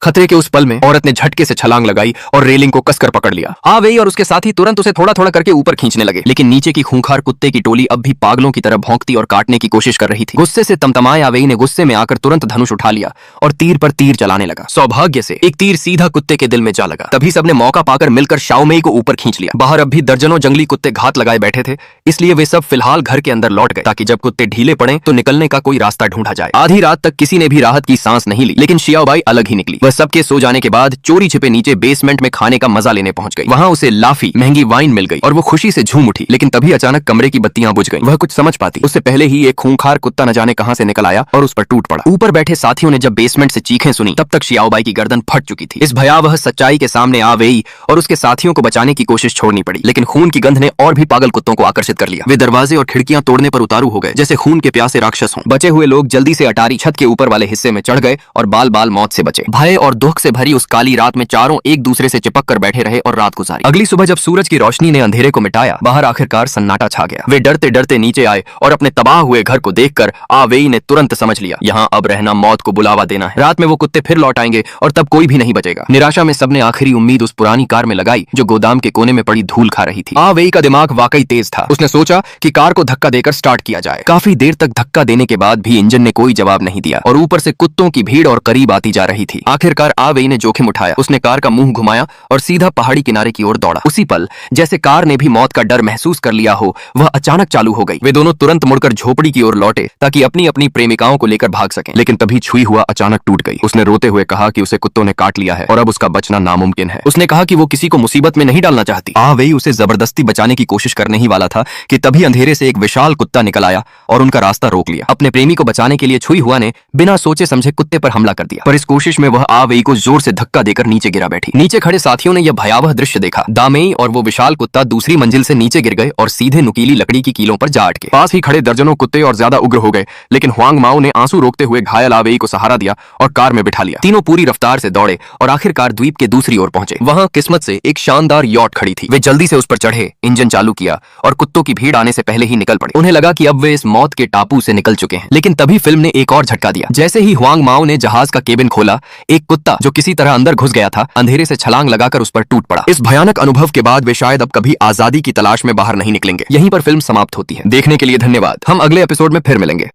खतरे के उस पल में औरत ने झटके से छलांग लगाई और रेलिंग को कसकर पकड़ लिया। आवेई और उसके साथी तुरंत उसे थोड़ा थोड़ा करके ऊपर खींचने लगे, लेकिन नीचे की खूंखार कुत्ते की टोली अब भी पागलों की तरह भौंकती और काटने की कोशिश कर रही थी। गुस्से से तमतमाए आवेई ने गुस्से में आकर तुरंत धनुष उठा लिया और तीर पर तीर चलाने लगा। सौभाग्य से एक तीर सीधा कुत्ते के दिल में जा लगा। तभी सबने मौका पाकर मिलकर शाओमेई को ऊपर खींच लिया। बाहर अब भी दर्जनों जंगली कुत्ते घात लगाए बैठे थे, इसलिए वे सब फिलहाल घर के अंदर लौट गए ताकि जब कुत्ते ढीले पड़े तो निकलने का कोई रास्ता ढूंढा जाए। आधी रात तक किसी ने भी राहत की सांस नहीं ली, लेकिन शियाओबाई अलग ही निकली। वह सबके सो जाने के बाद चोरी छिपे नीचे बेसमेंट में खाने का मजा लेने पहुंच गई। वहां उसे लाफी महंगी वाइन मिल गई और वो खुशी से झूम उठी, लेकिन तभी अचानक कमरे की बत्तियां बुझ गईं। वह कुछ समझ पाती उससे पहले ही एक खूंखार कुत्ता न जाने कहां से निकल आया और उस पर टूट पड़ा। ऊपर बैठे साथियों ने जब बेसमेंट से चीखें सुनी तब तक शियाओबाई की गर्दन फट चुकी थी। इस भयावह सच्चाई के सामने आवेई और उसके साथियों को बचाने की कोशिश छोड़नी पड़ी, लेकिन खून की गंध ने और भी पागल कुत्तों को आकर्षित कर लिया। वे दरवाजे और खिड़कियां तोड़ने पर उतारू हो गए जैसे खून के प्यासे राक्षस हों। बचे हुए लोग जल्दी से अटारी छत के ऊपर वाले हिस्से में चढ़ गए और बाल बाल मौत से बचे। भय और दुख से भरी उस काली रात में चारों एक दूसरे से चिपक कर बैठे रहे और रात गुजारी। अगली सुबह जब सूरज की रोशनी ने अंधेरे को मिटाया, बाहर आखिरकार सन्नाटा छा गया। वे डरते डरते नीचे आए और अपने तबाह हुए घर को देखकर आवेई ने तुरंत समझ लिया, यहाँ अब रहना मौत को बुलावा देना है। रात में वो कुत्ते फिर लौट आएंगे और तब कोई भी नहीं बचेगा। निराशा में सबने आखिरी उम्मीद उस पुरानी कार में लगाई जो गोदाम के कोने में पड़ी धूल खा रही थी। आवेई का दिमाग वाकई तेज था। उसने सोचा कि कार को धक्का देकर स्टार्ट किया जाए। काफी देर तक धक्का देने के बाद भी इंजन ने कोई जवाब नहीं दिया और ऊपर से कुत्तों की भीड़ और करीब आती जा रही थी। आखिरकार आवेई ने जोखिम उठाया। उसने कार का मुंह घुमाया और सीधा पहाड़ी किनारे की ओर दौड़ा। उसी पल जैसे कार ने भी मौत का डर महसूस कर लिया हो, वह अचानक चालू हो गई। वे दोनों तुरंत मुड़कर झोपड़ी की ओर लौटे ताकि अपनी अपनी प्रेमिकाओं को लेकर भाग सकें, लेकिन तभी छुई हुआ अचानक टूट गई। उसने रोते हुए कहा कि उसे कुत्तों ने काट लिया है और अब उसका बचना नामुमकिन है। उसने कहा कि वो किसी को मुसीबत में नहीं डालना चाहती। आवेई उसे जबरदस्ती बचाने की कोशिश करने ही वाला था कि तभी अंधेरे से एक विशाल कुत्ता निकल आया और उनका रास्ता रोक लिया। अपने प्रेमी को बचाने के लिए छुई हुआ ने बिना सोचे समझे कुत्ते पर हमला कर दिया, पर इस कोशिश में वह आवेई को जोर से धक्का देकर नीचे गिरा बैठी। नीचे खड़े साथियों ने यह भयावह दृश्य देखा। दामेई और वो विशाल कुत्ता दूसरी मंजिल से नीचे गिर गए और सीधे नुकीली लकड़ी की कीलों पर जा अटके। पास ही खड़े दर्जनों कुत्ते और ज्यादा उग्र हो गए, लेकिन हुआंग माओ ने आंसू रोकते हुए घायल आवेई को सहारा दिया और कार में बिठा लिया। तीनों पूरी रफ्तार से दौड़े और आखिरकार द्वीप के दूसरी ओर पहुंचे। वहां किस्मत से एक शानदार यॉट खड़ी थी। वे जल्दी से उस पर चढ़े, इंजन चालू किया और कुत्तों की भीड़ आने से पहले ही निकल पड़े। उन्हें लगा कि अब वे इस मौत के टापू से निकल चुके हैं, लेकिन तभी फिल्म ने एक और झटका दिया। जैसे ही हुआंग माओ ने जहाज का केबिन खोला, एक कुत्ता जो किसी तरह अंदर घुस गया था अंधेरे से छलांग लगाकर उस पर टूट पड़ा। इस भयानक अनुभव के बाद वे शायद अब कभी आजादी की तलाश में बाहर नहीं निकलेंगे। यहीं पर फिल्म समाप्त होती है। देखने के लिए धन्यवाद। हम अगले एपिसोड में फिर मिलेंगे।